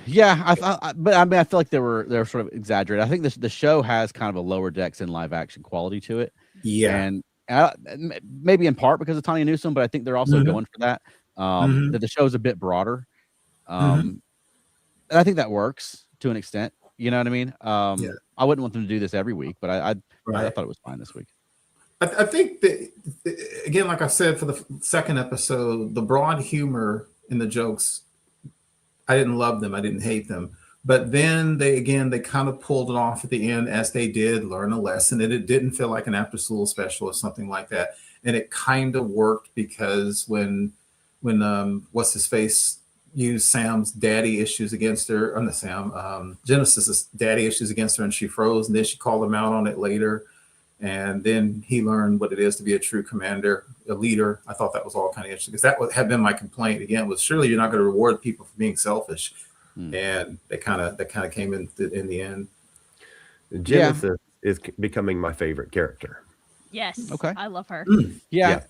Yeah, but I mean, I feel like they were sort of exaggerated. I think the show has kind of a lower decks in live action quality to it. Yeah, and maybe in part because of Tanya Newsom, but I think they're also going for that. That the show's a bit broader, and I think that works to an extent. You know what I mean? I wouldn't want them to do this every week, but I thought it was fine this week. I think that, again, like I said for the second episode, the broad humor in the jokes, I didn't love them, I didn't hate them, but then they kind of pulled it off at the end, as they did learn a lesson, and it didn't feel like an after school special or something like that, and it kind of worked because when what's his face used Sam's daddy issues against her, on the Genesis's daddy issues against her, and she froze, and then she called him out on it later, and then he learned what it is to be a true commander, a leader. I thought that was all kind of interesting, because that had been my complaint again, was surely you're not going to reward people for being selfish, and that kind of came in the end. Genesis is becoming my favorite character. Yes. Okay. I love her. Yeah.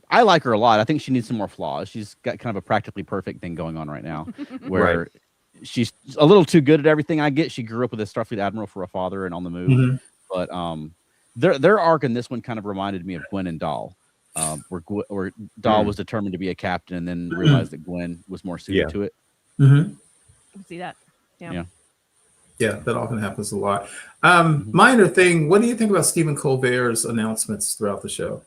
I like her a lot. I think she needs some more flaws. She's got kind of a practically perfect thing going on right now, where she's a little too good at everything. I get she grew up with a Starfleet admiral for a father and on the move, but their arc in this one kind of reminded me of Gwen and Dahl, where Dahl was determined to be a captain and then realized that Gwen was more suited to it. I can see that. Yeah, that often happens a lot. Minor thing, what do you think about Stephen Colbert's announcements throughout the show?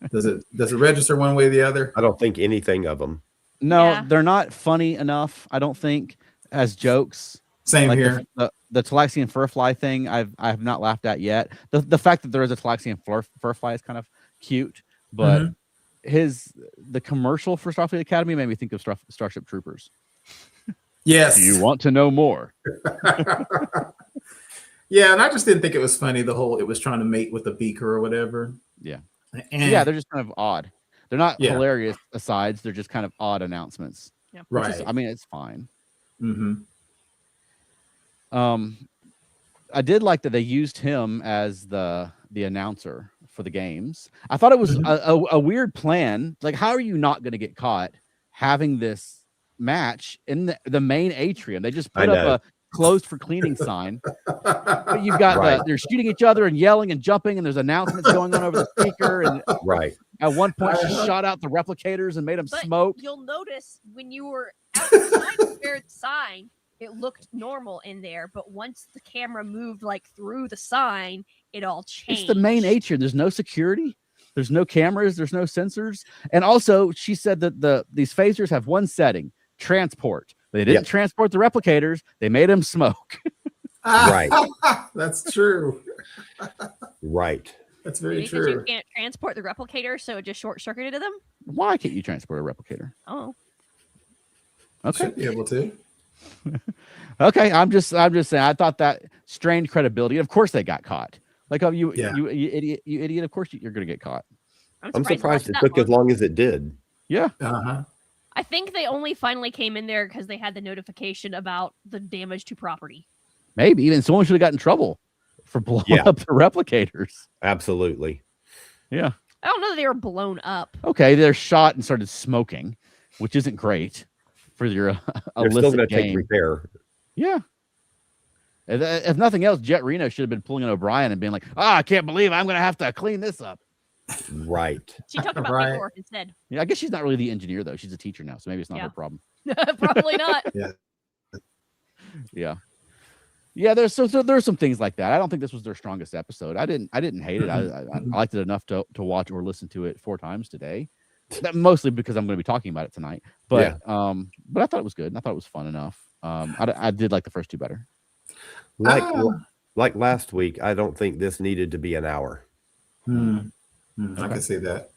Does it register one way or the other? I don't think anything of them. No, they're not funny enough, I don't think, as jokes. Same like here. The Talaxian furfly thing, I have not laughed at yet. The fact that there is a Talaxian furfly is kind of cute, but the commercial for Starfleet Academy made me think of Starship Troopers. Yes. Do you want to know more? Yeah, and I just didn't think it was funny, it was trying to mate with a beaker or whatever. Yeah. And they're just kind of odd. They're not hilarious asides. They're just kind of odd announcements. Yeah. Right. I mean, it's fine. Mm-hmm. I did like that they used him as the announcer for the games. I thought it was a weird plan. Like, how are you not going to get caught having this match in the main atrium? They just put up a closed for cleaning sign. But you've got they're shooting each other and yelling and jumping, and there's announcements going on over the speaker. And at one point, she shot out the replicators and made them smoke. You'll notice when you were outside the sign, it looked normal in there, but once the camera moved like through the sign, it all changed. It's the main atrium. There's no security. There's no cameras. There's no sensors. And also, she said that these phasers have one setting: transport. They didn't transport the replicators. They made them smoke. Right. That's true. Right. That's very true. You true. can't transport the replicator, so it just short-circuited them? Why can't you transport a replicator? Oh. Okay. Should be able to. Okay, I'm just saying. I thought that strained credibility. Of course, they got caught. Like, oh, you idiot! Of course, you're going to get caught. I'm surprised it took as long as it did. Yeah. I think they only finally came in there because they had the notification about the damage to property. Maybe even someone should have got in trouble for blowing up the replicators. Absolutely. Yeah. I don't know that they were blown up. Okay, they're shot and started smoking, which isn't great for your They're still illicit going to take game. repair. Yeah. If nothing else, Jet Reno should have been pulling an O'Brien and being like, I can't believe I'm going to have to clean this up. Right. She talked about Right. paperwork instead. Yeah, I guess she's not really the engineer, though. She's a teacher now, so maybe it's not her problem. Probably not. Yeah. Yeah, there's some things like that. I don't think this was their strongest episode. I didn't hate it. I liked it enough to watch or listen to it 4 times today. That mostly because I'm going to be talking about it tonight. But but I thought it was good. And I thought it was fun enough. I did like the first 2 better. Like last week, I don't think this needed to be an hour. I can see that.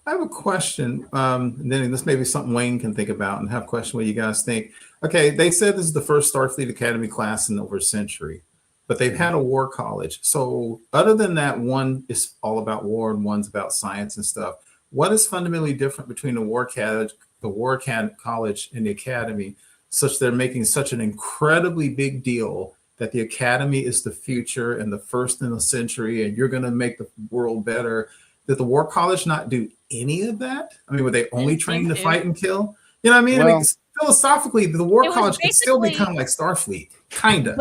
I have a question. And then this may be something Wayne can think about, and have a question what you guys think. Okay, they said this is the first Starfleet Academy class in over a century, but they've had a war college. So other than that, one is all about war and one's about science and stuff. What is fundamentally different between the war college and the academy, such they're making such an incredibly big deal that the academy is the future and the first in the century, and you're going to make the world better? Did the war college not do any of that? I mean, were they only trained to fight and kill? You know what I mean? Well, Philosophically, the war college could still become like Starfleet, kind of.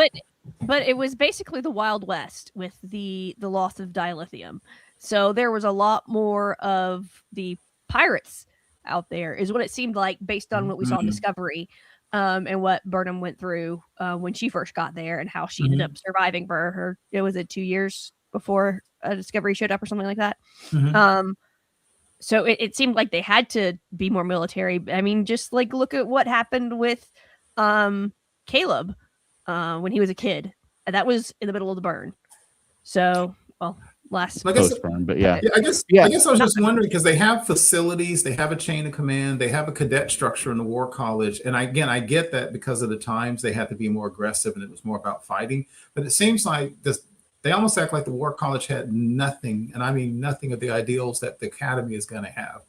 But it was basically the Wild West with the loss of dilithium. So there was a lot more of the pirates out there, is what it seemed like, based on what we saw in Discovery, and what Burnham went through when she first got there, and how she ended up surviving for her. It was 2 years before Discovery showed up or something like that. So it seemed like they had to be more military. I mean, just like look at what happened with Caleb when he was a kid. That was in the middle of the burn. So, well, post-burn, but I guess I was just wondering, because they have facilities, they have a chain of command, they have a cadet structure in the war college. And I get that because of the times they had to be more aggressive and it was more about fighting. But it seems like they almost act like the war college had nothing, and I mean nothing of the ideals that the academy is going to have.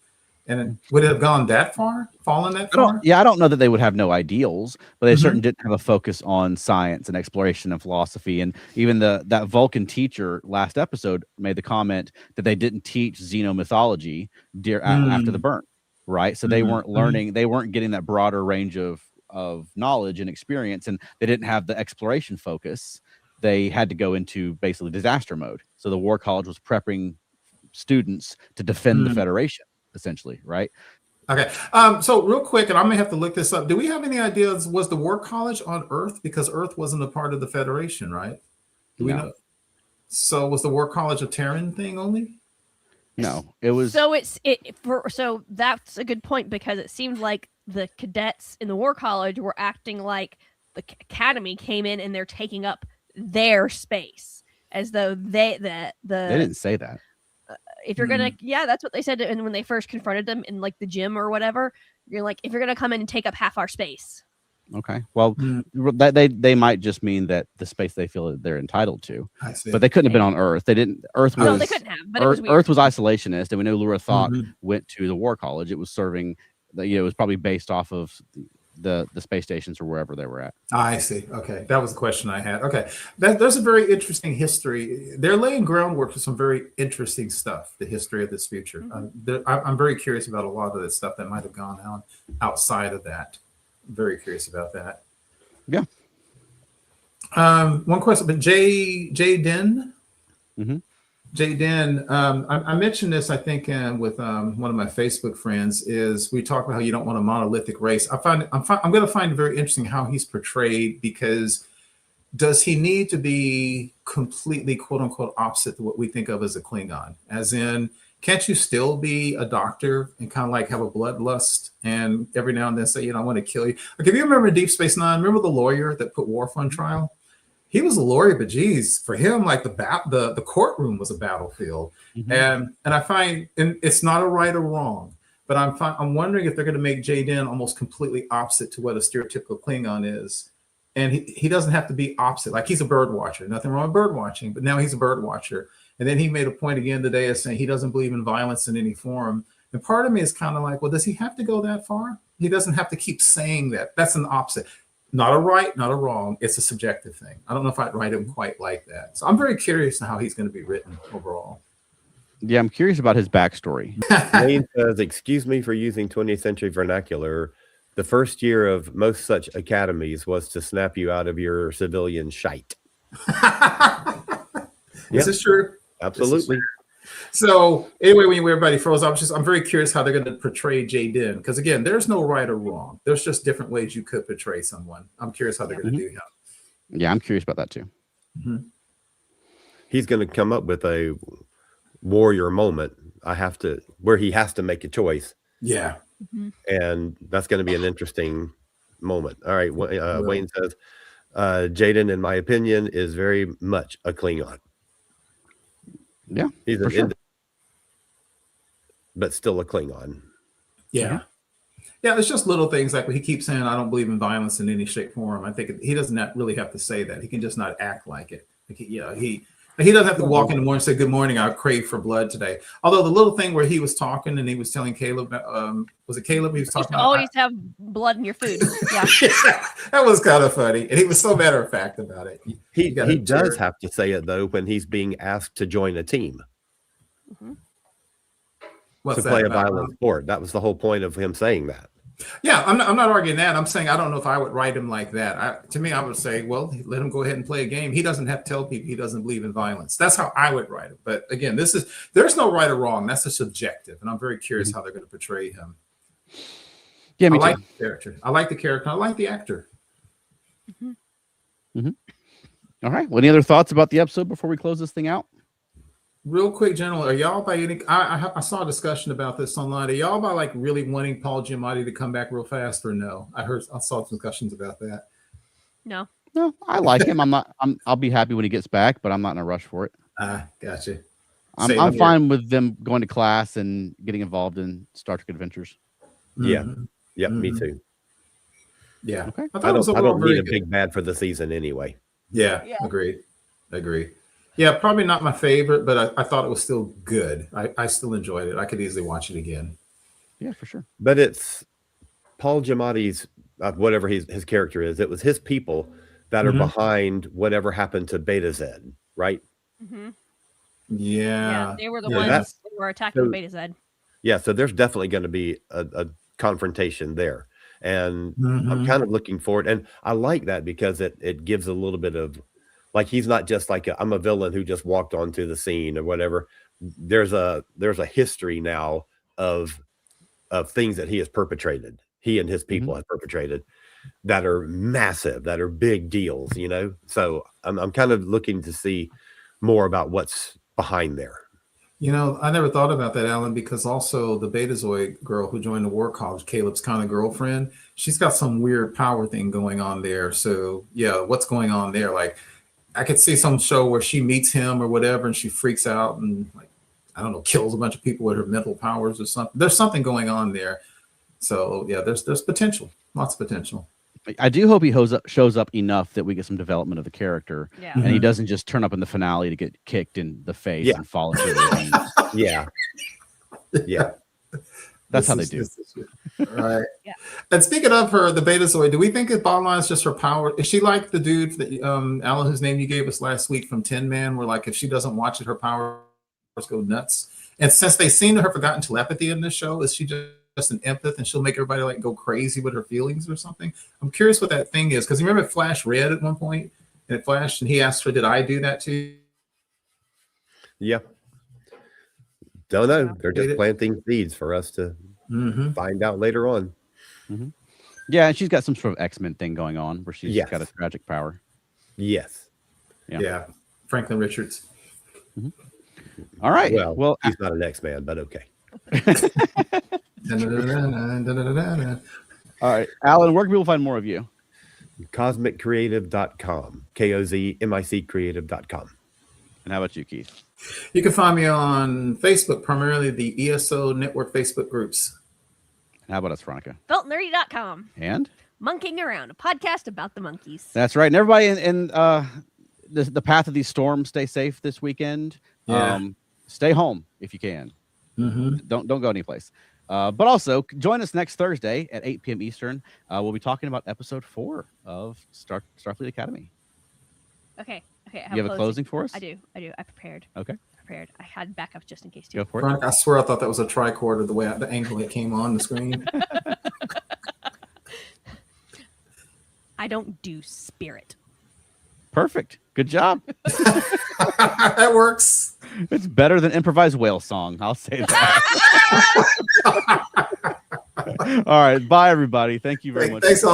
And would it have gone that far, fallen that far? I don't know that they would have no ideals, but they certainly didn't have a focus on science and exploration and philosophy. And even that Vulcan teacher last episode made the comment that they didn't teach xenomythology after the burn, right? So they weren't learning, they weren't getting that broader range of knowledge and experience, and they didn't have the exploration focus. They had to go into basically disaster mode. So the war college was prepping students to defend the Federation, essentially, right? Okay. So real quick, and I may have to look this up. Do we have any ideas? Was the war college on Earth? Because Earth wasn't a part of the Federation, right? Do we know? So was the war college a Terran thing only? No, it was. So so that's a good point, because it seemed like the cadets in the war college were acting like the academy came in and they're taking up their space, as though they didn't say that. If you're gonna, that's what they said. And when they first confronted them in like the gym or whatever, you're like, if you're gonna come in and take up half our space. Okay. Well, they might just mean that the space they feel that they're entitled to. I see. But they couldn't have been on Earth. They didn't. Earth was. No, they couldn't have. But Earth was isolationist, and we know Lura Thought went to the war college. It was serving. It was probably based off of the space stations or wherever they were at. I see. Okay, that was the question I had. Okay, there's a very interesting history. They're laying groundwork for some very interesting stuff. The history of this future. I'm very curious about a lot of the stuff that might have gone on outside of that. Very curious about that. Yeah. One question, but Jay Den. Jay Den, I mentioned this, I think, with one of my Facebook friends, is we talk about how you don't want a monolithic race. I'm going to find it very interesting how he's portrayed, because does he need to be completely, quote unquote, opposite to what we think of as a Klingon? As in, can't you still be a doctor and kind of like have a bloodlust and every now and then say, I want to kill you? Like, if you remember Deep Space Nine, remember the lawyer that put Worf on trial? He was a lawyer, but geez, for him, like the courtroom was a battlefield. And I find, and it's not a right or wrong, but I'm wondering if they're going to make Jaden almost completely opposite to what a stereotypical Klingon is. And he doesn't have to be opposite. Like, he's a bird watcher, nothing wrong with bird watching, but now he's a bird watcher. And then he made a point again today of saying he doesn't believe in violence in any form. And part of me is kind of like, well, does he have to go that far? He doesn't have to keep saying that. That's an opposite. Not a right, not a wrong. It's a subjective thing. I don't know if I'd write him quite like that. So I'm very curious to how he's going to be written overall. Yeah, I'm curious about his backstory. Wayne says, "Excuse me for using 20th century vernacular. The first year of most such academies was to snap you out of your civilian shite." Is this true? Absolutely. So anyway, when everybody froze, I'm very curious how they're going to portray Jaden, because again, there's no right or wrong. There's just different ways you could portray someone. I'm curious how they're going to do him. Yeah, I'm curious about that too. He's going to come up with a warrior moment. Where he has to make a choice. Yeah. And that's going to be an interesting moment. All right. Wayne says, Jaden, in my opinion, is very much a Klingon. Yeah, he's for sure. But still a Klingon. Yeah. Yeah, it's just little things like when he keeps saying, "I don't believe in violence in any shape, form." I think he doesn't really have to say that. He can just not act like it. Like he doesn't have to walk in the morning and say, "Good morning, I crave for blood today." Although the little thing where he was talking and he was telling Caleb, was it Caleb? He was talking about always have blood in your food. Yeah. That was kind of funny, and he was so matter of fact about it. He does have to say it though when he's being asked to join a team. To play a violent sport. That was the whole point of him saying that. Yeah, I'm not arguing that. I'm saying I don't know if I would write him like that. To me, I would say, well, let him go ahead and play a game. He doesn't have to tell people he doesn't believe in violence. That's how I would write it. But again, there's no right or wrong. That's a subjective, and I'm very curious how they're going to portray him. Yeah, me I like too. the character. I like the character. I like the actor. All right. Well, any other thoughts about the episode before we close this thing out? Real quick, General, are y'all by any? I saw a discussion about this online. Are y'all by like really wanting Paul Giamatti to come back real fast, or no? I saw discussions about that. No, I like him. I'll be happy when he gets back, but I'm not in a rush for it. Gotcha. I'm fine with them going to class and getting involved in Star Trek adventures. Yeah. Yep. Me too. Yeah. Okay. I don't need a big bad for the season anyway. Yeah. Agreed. Yeah, probably not my favorite, but I thought it was still good. I still enjoyed it. I could easily watch it again. Yeah, for sure. But it's Paul Giamatti's, whatever his character is, it was his people that are behind whatever happened to Beta Z, right? Yeah. They were the ones who were attacking Beta Z. Yeah, so there's definitely going to be a confrontation there. And I'm kind of looking forward. And I like that because it gives a little bit of, like, he's not just like I'm a villain who just walked onto the scene or whatever. There's a history now of things that he has perpetrated. He and his people have perpetrated that are massive, that are big deals, you know? So I'm kind of looking to see more about what's behind there. You know, I never thought about that, Alan, because also the Betazoid girl who joined the war college, Caleb's kind of girlfriend, she's got some weird power thing going on there. So yeah, what's going on there? Like, I could see some show where she meets him or whatever, and she freaks out and, like, I don't know, kills a bunch of people with her mental powers or something. There's something going on there. So yeah, there's potential, lots of potential. I do hope he shows up enough that we get some development of the character, and he Mhm. doesn't just turn up in the finale to get kicked in the face and fall into the ring. Yeah. That's how they do. Right. Yeah. And speaking of her, the Betazoid, do we think that bottom line is just her power? Is she like the dude that Alan, whose name you gave us last week from Tin Man, where like if she doesn't watch it, her powers go nuts? And since they seem to have forgotten telepathy in this show, is she just an empath and she'll make everybody like go crazy with her feelings or something? I'm curious what that thing is, because you remember it flashed red at one point, and it flashed, and he asked her, "Did I do that to you?" Yeah. Don't know. They're just planting seeds for us to find out later on. Yeah, and she's got some sort of X-Men thing going on where she's got a tragic power. Yes. Yeah. Franklin Richards. All right. Well, he's not an X-Man, but okay. All right. Alan, where can people find more of you? CosmicCreative.com. KOZMIC Creative.com. And how about you, Keith? You can find me on Facebook, primarily the ESO Network Facebook groups. And how about us, Veronica? FeltNerdy.com. And? Monkeying Around, a podcast about the monkeys. That's right. And everybody in the path of these storms, stay safe this weekend. Yeah. Stay home if you can. Don't go anyplace. But also join us next Thursday at 8 p.m. Eastern. We'll be talking about episode 4 of Starfleet Academy. Okay. You have a closing for us? I do. I prepared. Okay. I had backups just in case too. Go for it. Veronica, I swear I thought that was a tricorder the way the angle it came on the screen. I don't do spirit. Perfect. Good job. That works. It's better than improvised whale song. I'll say that. All right. Bye, everybody. Thank you very much. Thanks all.